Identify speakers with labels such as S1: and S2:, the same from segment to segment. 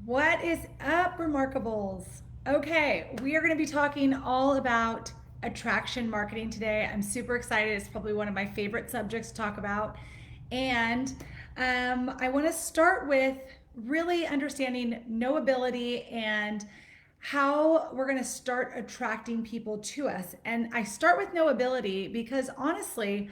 S1: What is up, Remarkables? Okay, we are going to be talking all about attraction marketing today. I'm super excited. It's probably one of my favorite subjects to talk about. And I want to start with really understanding knowability and how we're going to start attracting people to us. And I start with knowability because honestly,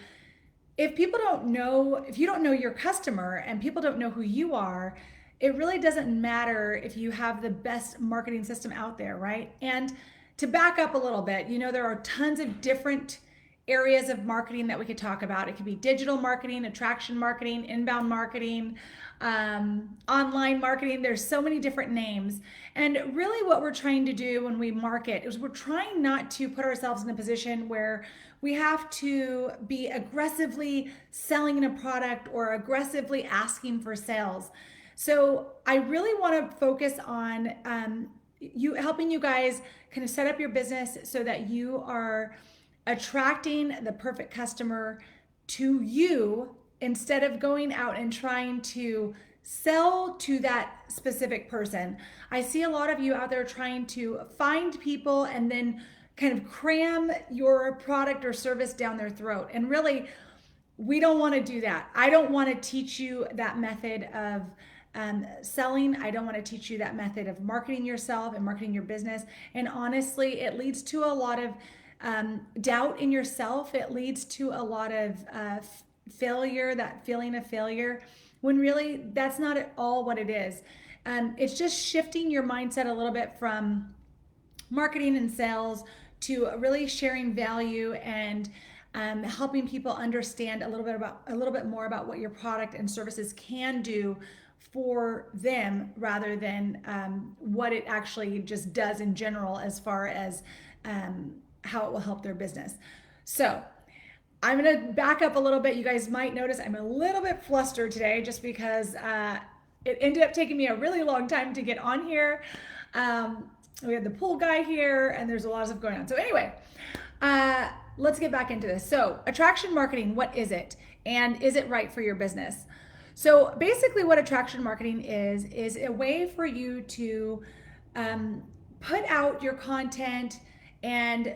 S1: if you don't know your customer and people don't know who you are, it really doesn't matter if you have the best marketing system out there, right? And to back up a little bit, there are tons of different areas of marketing that we could talk about. It could be digital marketing, attraction marketing, inbound marketing, online marketing. There's so many different names. And really, what we're trying to do when we market is we're trying not to put ourselves in a position where we have to be aggressively selling a product or aggressively asking for sales. So I really want to focus on helping you guys kind of set up your business so that you are attracting the perfect customer to you instead of going out and trying to sell to that specific person. I see a lot of you out there trying to find people and then kind of cram your product or service down their throat. And really, we don't want to do that. I don't want to teach you that method of selling. I don't want to teach you that method of marketing yourself and marketing your business. And honestly, it leads to a lot of doubt in yourself. It leads to a lot of failure, that feeling of failure, when really that's not at all what it is. It's just shifting your mindset a little bit from marketing and sales to really sharing value and helping people understand a little bit more about what your product and services can do for them rather than what it actually just does in general as far as how it will help their business. So I'm going to back up a little bit. You guys might notice I'm a little bit flustered today just because it ended up taking me a really long time to get on here. We have the pool guy here and there's a lot of stuff going on. So anyway, let's get back into this. So attraction marketing, what is it? And is it right for your business? So basically what attraction marketing is a way for you to put out your content and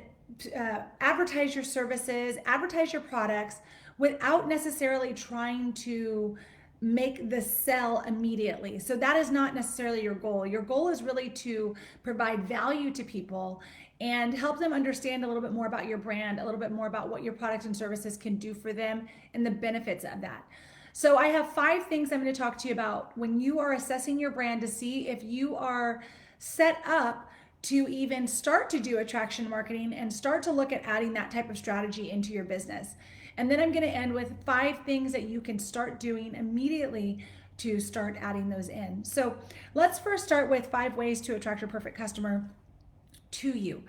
S1: advertise your services, advertise your products without necessarily trying to make the sell immediately. So that is not necessarily your goal. Your goal is really to provide value to people and help them understand a little bit more about your brand, a little bit more about what your products and services can do for them and the benefits of that. So I have 5 things I'm going to talk to you about when you are assessing your brand to see if you are set up to even start to do attraction marketing and start to look at adding that type of strategy into your business. And then I'm going to end with 5 things that you can start doing immediately to start adding those in. So let's first start with 5 ways to attract your perfect customer to you.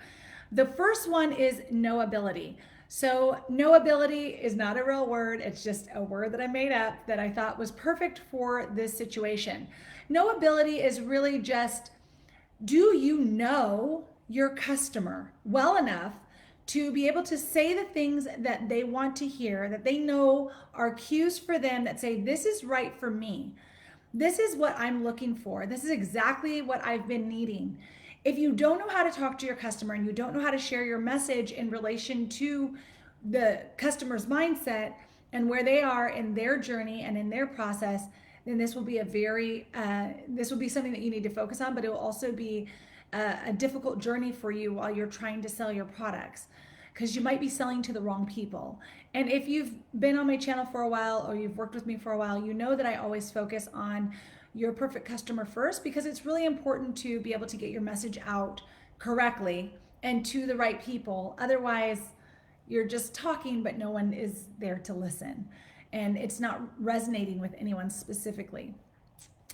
S1: The first one is knowability. So knowability is not a real word. It's just a word that I made up that I thought was perfect for this situation. Knowability is really just, do you know your customer well enough to be able to say the things that they want to hear, that they know are cues for them that say, this is right for me. This is what I'm looking for. This is exactly what I've been needing. If you don't know how to talk to your customer and you don't know how to share your message in relation to the customer's mindset and where they are in their journey and in their process, then this will be this will be something that you need to focus on, but it will also be a difficult journey for you while you're trying to sell your products, because you might be selling to the wrong people. And if you've been on my channel for a while or you've worked with me for a while, you know that I always focus on your perfect customer first, because it's really important to be able to get your message out correctly and to the right people. Otherwise, you're just talking, but no one is there to listen. And it's not resonating with anyone specifically.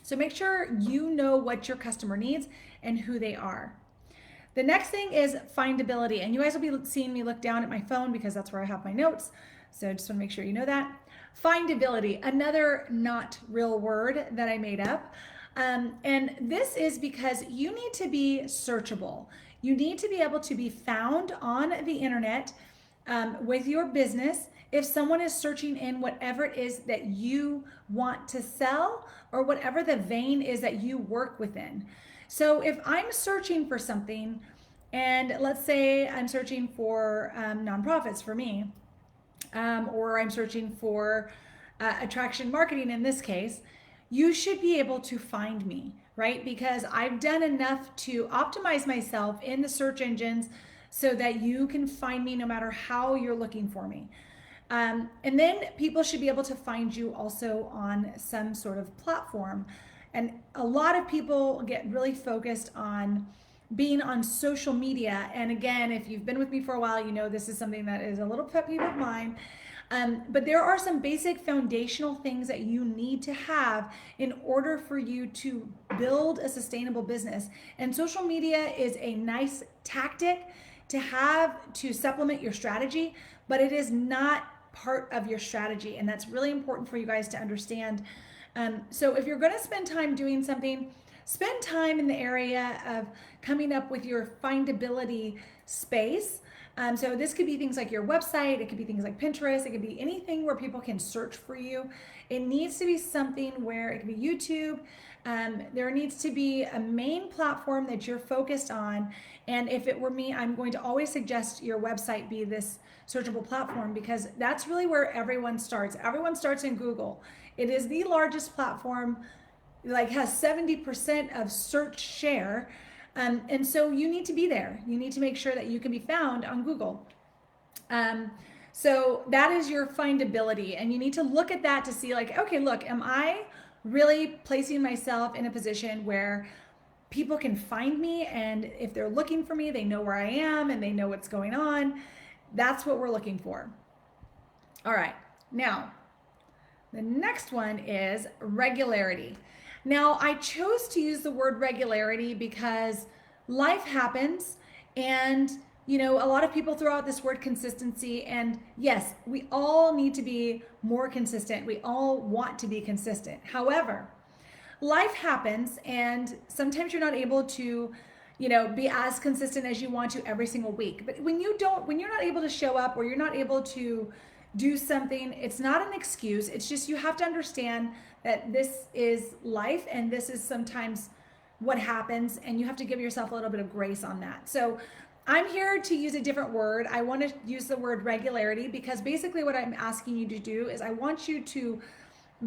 S1: So make sure you know what your customer needs and who they are. The next thing is findability. And you guys will be seeing me look down at my phone because that's where I have my notes. So I just want to make sure you know that. Findability, another not real word that I made up. And this is because you need to be searchable. You need to be able to be found on the internet with your business if someone is searching in whatever it is that you want to sell or whatever the vein is that you work within. So if I'm searching for something, and let's say I'm searching for nonprofits for me, or I'm searching for attraction marketing in this case, you should be able to find me, right? Because I've done enough to optimize myself in the search engines so that you can find me no matter how you're looking for me. And then people should be able to find you also on some sort of platform. And a lot of people get really focused on being on social media. And again, if you've been with me for a while, you know this is something that is a little pet peeve of mine. But there are some basic foundational things that you need to have in order for you to build a sustainable business. And social media is a nice tactic to have to supplement your strategy, but it is not part of your strategy. And that's really important for you guys to understand. So if you're going to spend time doing something, spend time in the area of coming up with your findability space. So this could be things like your website, it could be things like Pinterest, it could be anything where people can search for you. It needs to be something where it could be YouTube. There needs to be a main platform that you're focused on. And if it were me, I'm going to always suggest your website be this searchable platform, because that's really where everyone starts. Everyone starts in Google. It is the largest platform, like has 70% of search share. And so you need to be there. You need to make sure that you can be found on Google. So that is your findability. And you need to look at that to see like, okay, look, am I really placing myself in a position where people can find me? And if they're looking for me, they know where I am and they know what's going on. That's what we're looking for. All right. Now, the next one is regularity. Now, I chose to use the word regularity because life happens, and a lot of people throw out this word consistency, and yes, we all need to be more consistent. We all want to be consistent. However, life happens, and sometimes you're not able to be as consistent as you want to every single week. But when you're not able to show up, or you're not able to do something, it's not an excuse. It's just you have to understand that this is life, and this is sometimes what happens, and you have to give yourself a little bit of grace on that. So I'm here to use a different word. I want to use the word regularity, because basically what I'm asking you to do is I want you to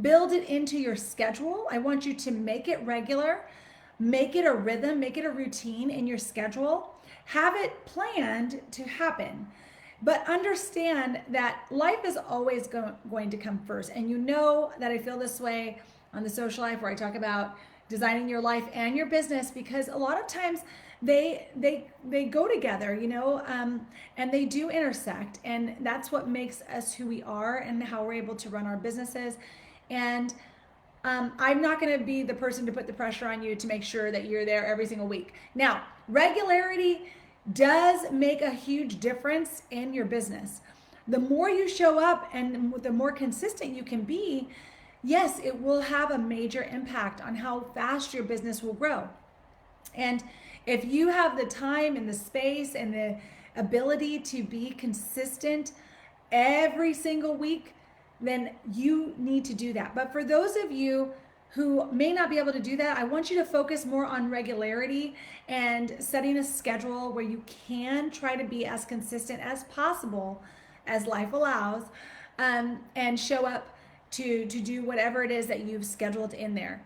S1: build it into your schedule. I want you to make it regular, make it a rhythm, make it a routine in your schedule, have it planned to happen. But understand that life is always going to come first. And you know that I feel this way on the social life, where I talk about designing your life and your business, because a lot of times they go together, and they do intersect. And that's what makes us who we are and how we're able to run our businesses. And I'm not going to be the person to put the pressure on you to make sure that you're there every single week. Now, regularity does make a huge difference in your business. The more you show up and the more consistent you can be, yes, it will have a major impact on how fast your business will grow. And if you have the time and the space and the ability to be consistent every single week, then you need to do that. But for those of you who may not be able to do that, I want you to focus more on regularity and setting a schedule where you can try to be as consistent as possible as life allows, and show up to do whatever it is that you've scheduled in there.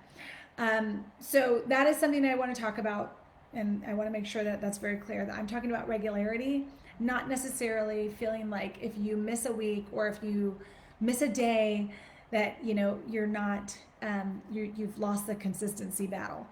S1: So that is something I want to talk about, and I want to make sure that that's very clear, that I'm talking about regularity, not necessarily feeling like if you miss a week or if you miss a day that you're not you've lost the consistency battle.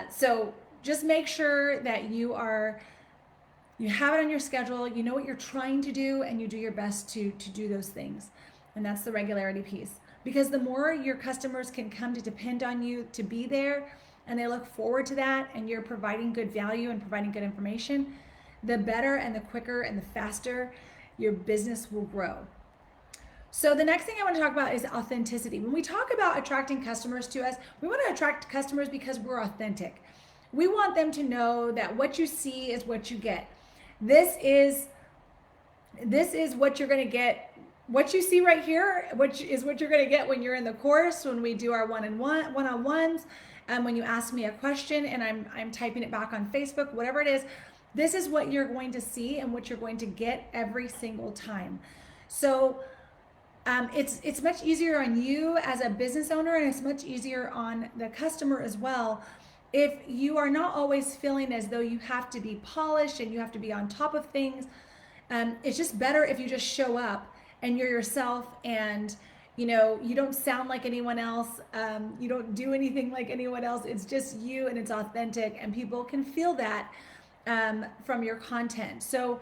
S1: So just make sure that you have it on your schedule, you know what you're trying to do, and you do your best to do those things. And that's the regularity piece, because the more your customers can come to depend on you to be there, and they look forward to that, and you're providing good value and providing good information, the better and the quicker and the faster your business will grow. So the next thing I want to talk about is authenticity. When we talk about attracting customers to us, we want to attract customers because we're authentic. We want them to know that what you see is what you get. This is what you're going to get what you see right here, which is what you're going to get when you're in the course, when we do our one-on-ones, and when you ask me a question and I'm typing it back on Facebook, whatever it is, this is what you're going to see and what you're going to get every single time. So it's much easier on you as a business owner, and it's much easier on the customer as well. If you are not always feeling as though you have to be polished and you have to be on top of things, it's just better if you just show up and you're yourself, and you don't sound like anyone else. You don't do anything like anyone else. It's just you, and it's authentic, and people can feel that from your content. So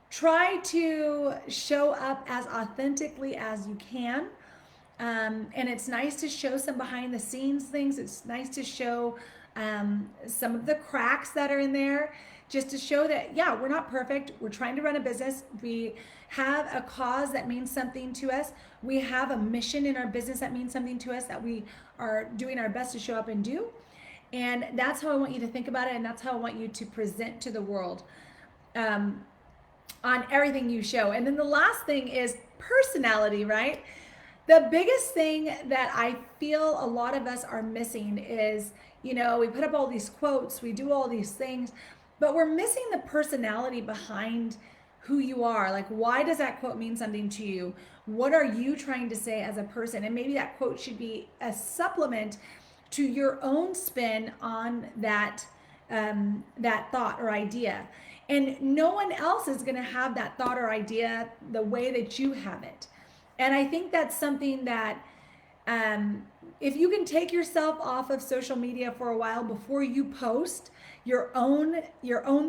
S1: try to show up as authentically as you can. And it's nice to show some behind the scenes things. It's nice to show some of the cracks that are in there, just to show that, yeah, we're not perfect. We're trying to run a business. We have a cause that means something to us. We have a mission in our business that means something to us, that we are doing our best to show up and do. And that's how I want you to think about it, and that's how I want you to present to the world on everything you show. And then the last thing is personality, right? The biggest thing that I feel a lot of us are missing is, we put up all these quotes, we do all these things, but we're missing the personality behind who you are. Like, why does that quote mean something to you? What are you trying to say as a person? And maybe that quote should be a supplement to your own spin on that thought or idea. And no one else is going to have that thought or idea the way that you have it. And I think that's something that if you can take yourself off of social media for a while before you post your own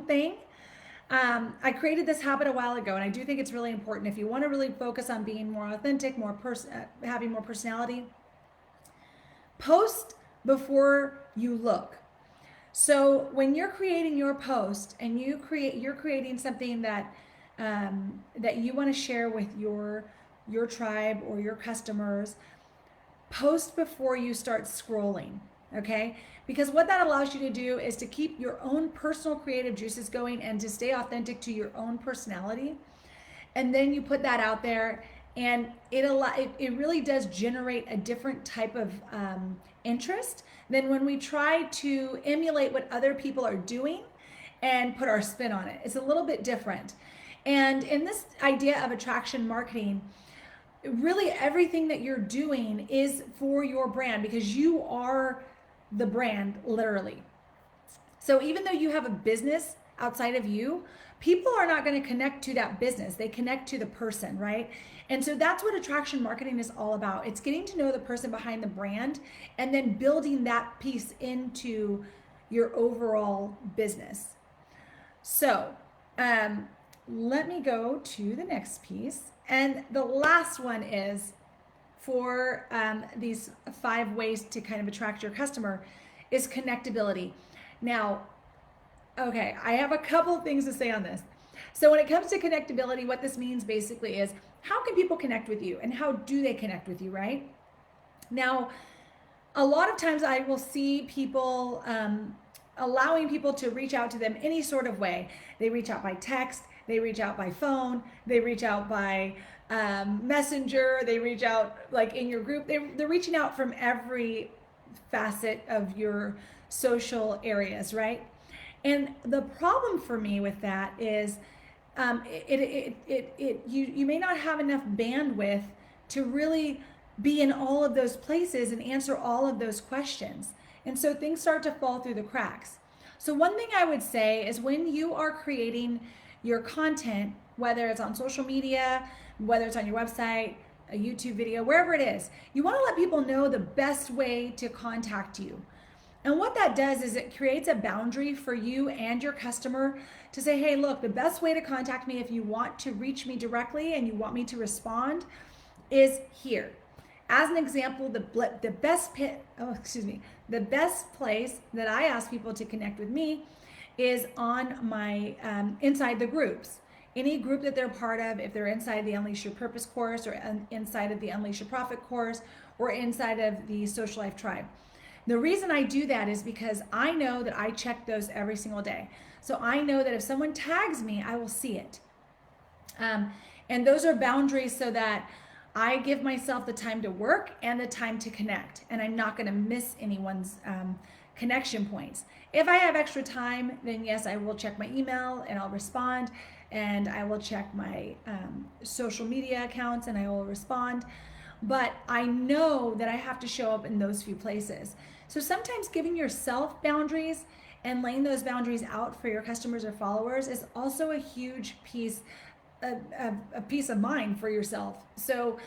S1: thing. I created this habit a while ago, and I do think it's really important. If you want to really focus on being more authentic, having more personality, post before you look. So when you're creating your post and you're creating something that that you want to share with your tribe or your customers, post before you start scrolling, okay? Because what that allows you to do is to keep your own personal creative juices going and to stay authentic to your own personality. And then you put that out there, and it really does generate a different type of interest than when we try to emulate what other people are doing and put our spin on it. It's a little bit different. And in this idea of attraction marketing, really everything that you're doing is for your brand, because you are the brand, literally. So even though you have a business outside of you, people are not going to connect to that business. They connect to the person, right? And so that's what attraction marketing is all about. It's getting to know the person behind the brand and then building that piece into your overall business. So let me go to the next piece. And the last one is for these 5 ways to kind of attract your customer is connectability. Now, okay, I have a couple of things to say on this. So when it comes to connectability, what this means basically is, how can people connect with you and how do they connect with you, right? Now, a lot of times I will see people allowing people to reach out to them any sort of way. They reach out by text, they reach out by phone, they reach out by messenger, they reach out like in your group. They're reaching out from every facet of your social areas, right? And the problem for me with that is you may not have enough bandwidth to really be in all of those places and answer all of those questions. And so things start to fall through the cracks. So one thing I would say is, when you are creating your content, whether it's on social media, whether it's on your website, a YouTube video, wherever it is, you want to let people know the best way to contact you. And what that does is it creates a boundary for you and your customer to say, hey, look, the best way to contact me if you want to reach me directly and you want me to respond is here. As an example, the best place that I ask people to connect with me is on my inside the groups. Any group that they're part of, if they're inside the Unleash Your Purpose course, or inside of the Unleash Your Profit course, or inside of the Social Life Tribe. The reason I do that is because I know that I check those every single day. So I know that if someone tags me, I will see it. And those are boundaries so that I give myself the time to work and the time to connect, and I'm not going to miss anyone's connection points. If I have extra time, then yes, I will check my email and I'll respond, and I will check my social media accounts and I will respond. But I know that I have to show up in those few places. So sometimes giving yourself boundaries and laying those boundaries out for your customers or followers is also a huge piece, a peace of mind for yourself. So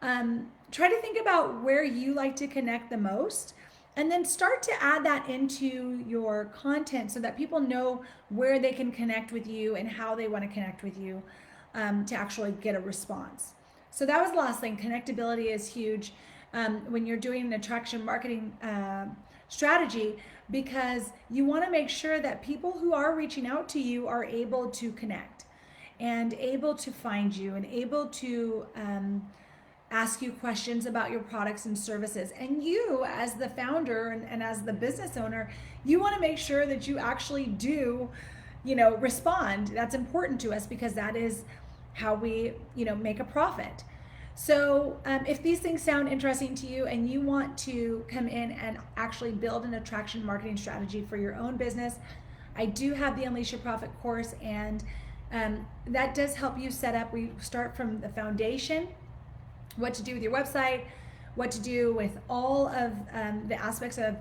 S1: try to think about where you like to connect the most, and then start to add that into your content so that people know where they can connect with you and how they want to connect with you to actually get a response. So that was the last thing. Connectability is huge when you're doing an attraction marketing strategy, because you want to make sure that people who are reaching out to you are able to connect and able to find you and able to ask you questions about your products and services. And you, as the founder and as the business owner, you want to make sure that you actually do, respond. That's important to us because that is how we, make a profit. So if these things sound interesting to you and you want to come in and actually build an attraction marketing strategy for your own business, I do have the Unleash Your Profit course, and that does help you set up. We start from the foundation, what to do with your website, what to do with all of the aspects of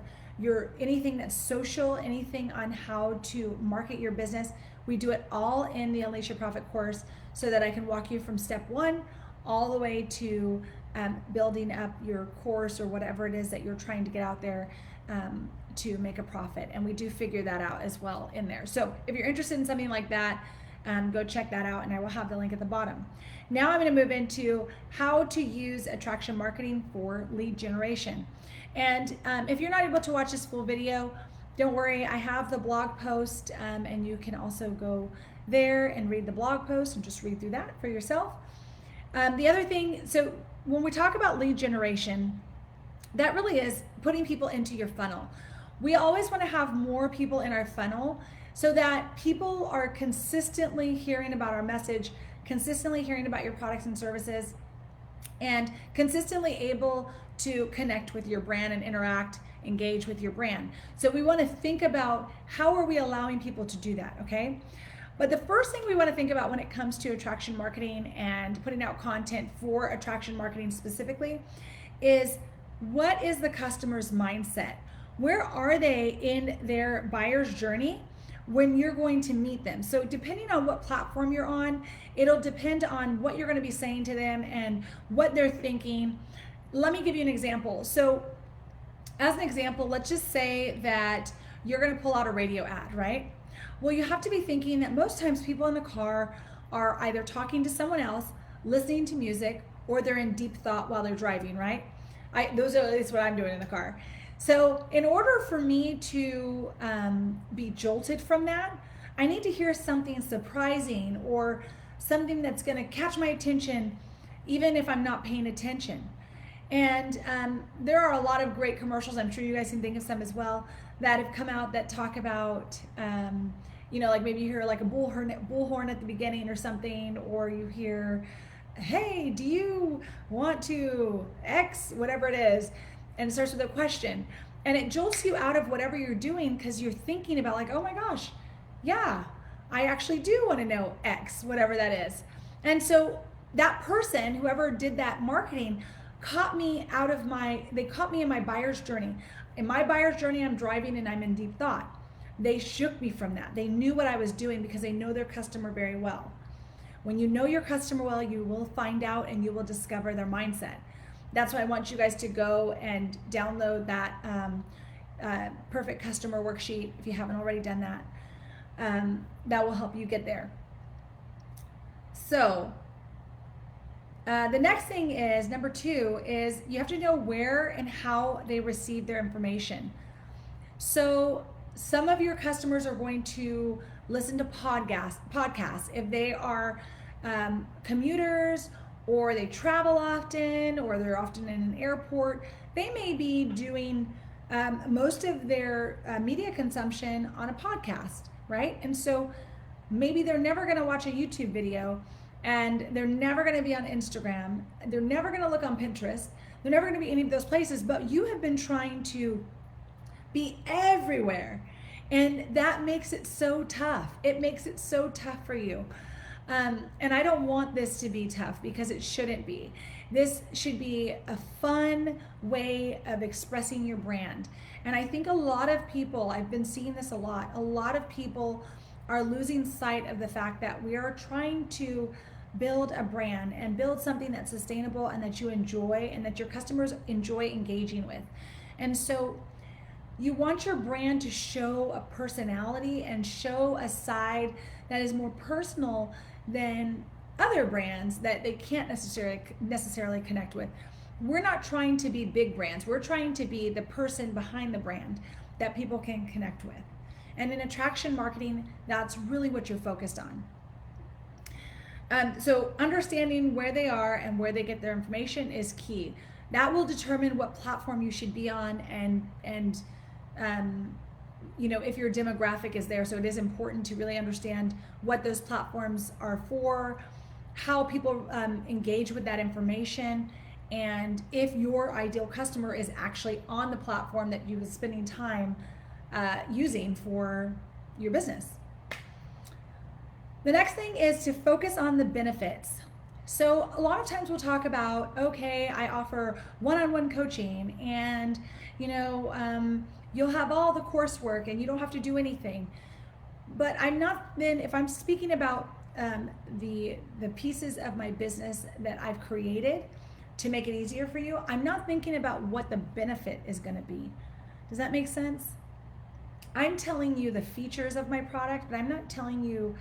S1: anything that's social, anything on how to market your business. We do it all in the Unleash Your Profit course so that I can walk you from step one all the way to building up your course or whatever it is that you're trying to get out there to make a profit. And we do figure that out as well in there. So if you're interested in something like that, go check that out, and I will have the link at the bottom. Now I'm going to move into how to use attraction marketing for lead generation. And if you're not able to watch this full video, don't worry, I have the blog post, and you can also go there and read the blog post and just read through that for yourself. The other thing, so when we talk about lead generation, that really is putting people into your funnel. We always want to have more people in our funnel so that people are consistently hearing about our message, consistently hearing about your products and services, and consistently able to connect with your brand and interact, engage with your brand. So we want to think about how are we allowing people to do that, okay? But the first thing we want to think about when it comes to attraction marketing and putting out content for attraction marketing specifically is, what is the customer's mindset? Where are they in their buyer's journey when you're going to meet them? So depending on what platform you're on, it'll depend on what you're going to be saying to them and what they're thinking. Let me give you an example. So as an example, let's just say that you're going to pull out a radio ad, right? Well, you have to be thinking that most times people in the car are either talking to someone else, listening to music, or they're in deep thought while they're driving, right? That's what I'm doing in the car. So in order for me to be jolted from that, I need to hear something surprising or something that's going to catch my attention, even if I'm not paying attention. And there are a lot of great commercials, I'm sure you guys can think of some as well, that have come out that talk about, like maybe you hear like a bullhorn at the beginning or something, or you hear, hey, do you want to X, whatever it is, and it starts with a question. And it jolts you out of whatever you're doing because you're thinking about like, oh my gosh, yeah, I actually do want to know X, whatever that is. And so that person, whoever did that marketing, caught me in my buyer's journey. In my buyer's journey, I'm driving and I'm in deep thought. They shook me from that. They knew what I was doing because they know their customer very well. When you know your customer well, you will find out and you will discover their mindset. That's why I want you guys to go and download that perfect customer worksheet if you haven't already done that. That will help you get there. So the next thing is, number 2, is you have to know where and how they receive their information. So some of your customers are going to listen to podcasts if they are commuters, or they travel often, or they're often in an airport. They may be doing most of their media consumption on a podcast, right? And so maybe they're never going to watch a YouTube video, and they're never going to be on Instagram. They're never going to look on Pinterest. They're never going to be any of those places, but you have been trying to be everywhere. And that makes it so tough. It makes it so tough for you. And I don't want this to be tough, because it shouldn't be. This should be a fun way of expressing your brand. And I think a lot of people, I've been seeing this a lot of people are losing sight of the fact that we are trying to build a brand and build something that's sustainable and that you enjoy and that your customers enjoy engaging with. And so you want your brand to show a personality and show a side that is more personal than other brands that they can't necessarily connect with. We're not trying to be big brands. We're trying to be the person behind the brand that people can connect with. And in attraction marketing, that's really what you're focused on. So understanding where they are and where they get their information is key. That will determine what platform you should be on, and if your demographic is there. So it is important to really understand what those platforms are for, how people engage with that information, and if your ideal customer is actually on the platform that you were spending time using for your business. The next thing is to focus on the benefits. So a lot of times we'll talk about, okay, I offer one-on-one coaching, and you'll have all the coursework and you don't have to do anything. But if I'm speaking about the pieces of my business that I've created to make it easier for you, I'm not thinking about what the benefit is going to be. Does that make sense? I'm telling you the features of my product, but I'm not telling you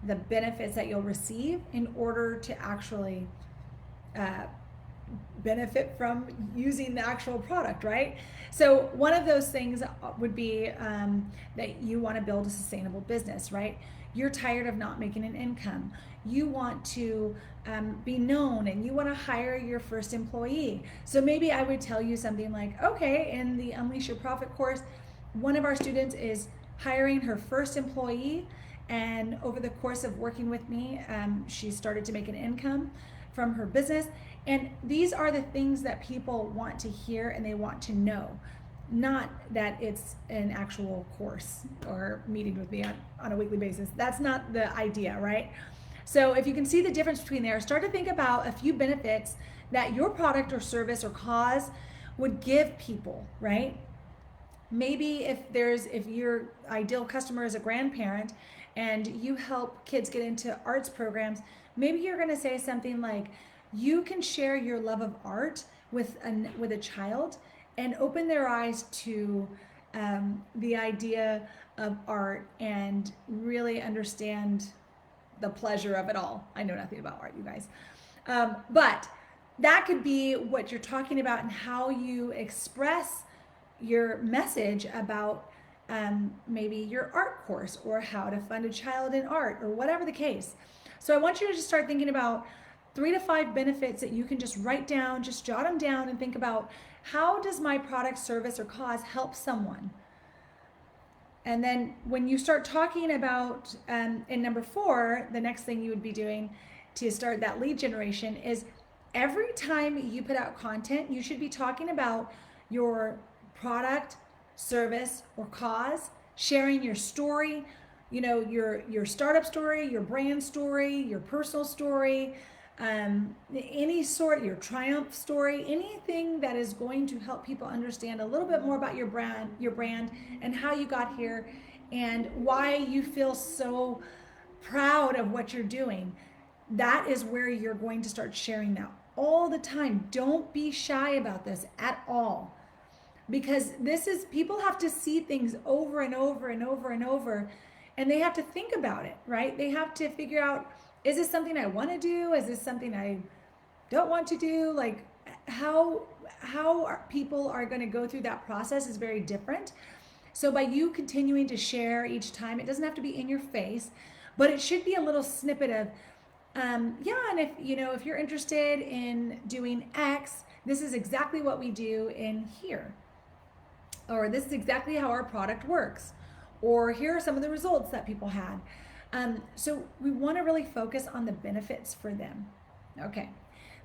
S1: the benefits that you'll receive in order to actually benefit from using the actual product, right? So one of those things would be that you want to build a sustainable business, right? You're tired of not making an income. You want to be known, and you want to hire your first employee. So maybe I would tell you something like, okay, in the Unleash Your Profit course, one of our students is hiring her first employee, and over the course of working with me, she started to make an income from her business. And these are the things that people want to hear and they want to know, not that it's an actual course or meeting with me on a weekly basis. That's not the idea, right? So if you can see the difference between there, start to think about a few benefits that your product or service or cause would give people, right? Maybe if your ideal customer is a grandparent and you help kids get into arts programs, maybe you're going to say something like, you can share your love of art with a child and open their eyes to the idea of art and really understand the pleasure of it all. I know nothing about art, you guys. But that could be what you're talking about and how you express your message about maybe your art course or how to fund a child in art or whatever the case. So I want you to just start thinking about 3 to 5 benefits that you can just write down, just jot them down and think about, how does my product, service, or cause help someone? And then when you start talking about, in number 4, the next thing you would be doing to start that lead generation is every time you put out content, you should be talking about your product, service, or cause, sharing your story, your startup story, your brand story, your personal story, any sort, your triumph story, anything that is going to help people understand a little bit more about your brand and how you got here and why you feel so proud of what you're doing. That is where you're going to start sharing that all the time. Don't be shy about this at all, because people have to see things over and over and over and over, and they have to think about it, right? They have to figure out, is this something I want to do? Is this something I don't want to do? Like how people are going to go through that process is very different. So by you continuing to share each time, it doesn't have to be in your face, but it should be a little snippet of, and if you're interested in doing X, this is exactly what we do in here. Or this is exactly how our product works. Or here are some of the results that people had. So we want to really focus on the benefits for them. Okay.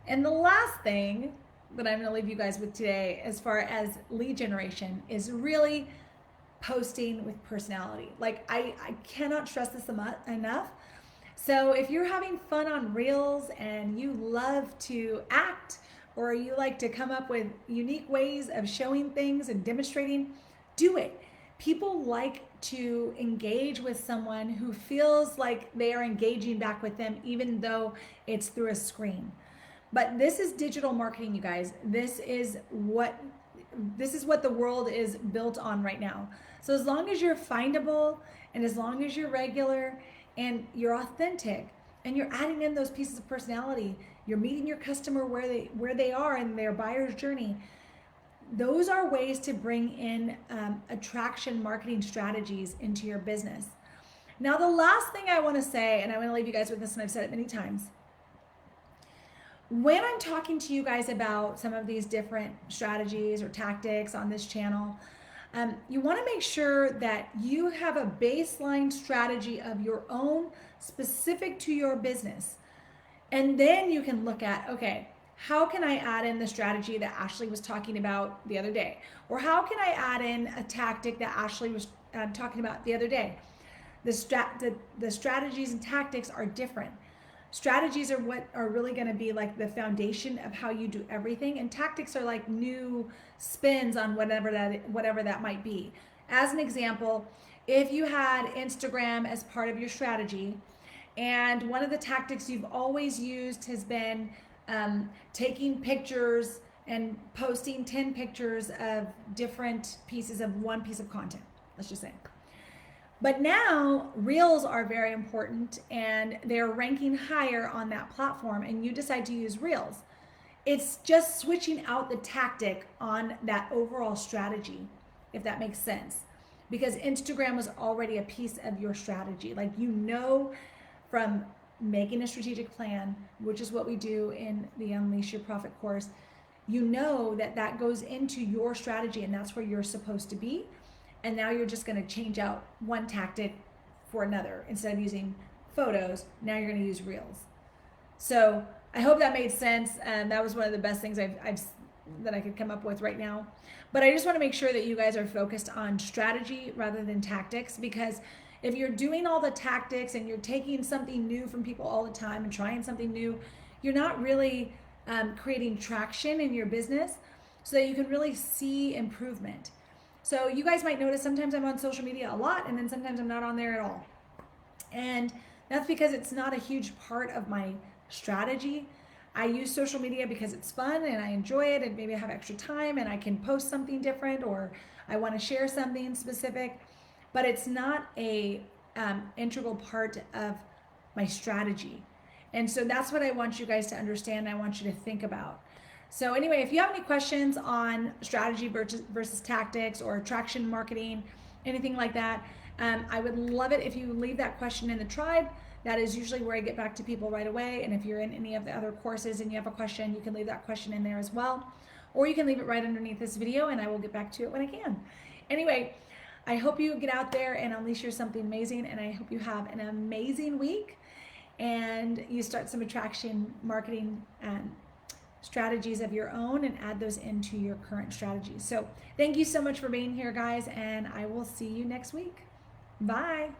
S1: And the last thing that I'm going to leave you guys with today, as far as lead generation, is really posting with personality. Like, I cannot stress this enough. So if you're having fun on Reels and you love to act, or you like to come up with unique ways of showing things and demonstrating, do it. People like to engage with someone who feels like they are engaging back with them, even though it's through a screen. But this is digital marketing, you guys. This is what the world is built on right now. So as long as you're findable, and as long as you're regular and you're authentic, and you're adding in those pieces of personality, you're meeting your customer where they are in their buyer's journey. Those are ways to bring in attraction marketing strategies into your business. Now, the last thing I want to say, and I want to leave you guys with this, and I've said it many times, when I'm talking to you guys about some of these different strategies or tactics on this channel, you want to make sure that you have a baseline strategy of your own specific to your business. And then you can look at, okay, how can I add in the strategy that Ashlee was talking about the other day? Or how can I add in a tactic that Ashlee was talking about the other day? The strategies and tactics are different. Strategies are what are really going to be like the foundation of how you do everything, and tactics are like new spins on whatever that might be. As an example, if you had Instagram as part of your strategy, and one of the tactics you've always used has been taking pictures and posting 10 pictures of different pieces of one piece of content, let's just say. But now Reels are very important and they're ranking higher on that platform, and you decide to use Reels. It's just switching out the tactic on that overall strategy, if that makes sense. Because Instagram was already a piece of your strategy. Like, from making a strategic plan, which is what we do in the Unleash Your Profit course, that goes into your strategy, and that's where you're supposed to be. And now you're just going to change out one tactic for another. Instead of using photos, now you're going to use Reels. So I hope that made sense. And that was one of the best things that I could come up with right now. But I just want to make sure that you guys are focused on strategy rather than tactics, because if you're doing all the tactics and you're taking something new from people all the time and trying something new, you're not really creating traction in your business so that you can really see improvement. So you guys might notice sometimes I'm on social media a lot, and then sometimes I'm not on there at all. And that's because it's not a huge part of my strategy. I use social media because it's fun and I enjoy it, and maybe I have extra time and I can post something different, or I want to share something specific, but it's not a integral part of my strategy. And so that's what I want you guys to understand. I want you to think about. So anyway, if you have any questions on strategy versus tactics or attraction marketing, anything like that, I would love it if you leave that question in the tribe. That is usually where I get back to people right away. And if you're in any of the other courses and you have a question, you can leave that question in there as well. Or you can leave it right underneath this video and I will get back to it when I can. Anyway, I hope you get out there and unleash your something amazing, and I hope you have an amazing week and you start some attraction marketing strategies of your own and add those into your current strategies. So thank you so much for being here, guys, and I will see you next week. Bye.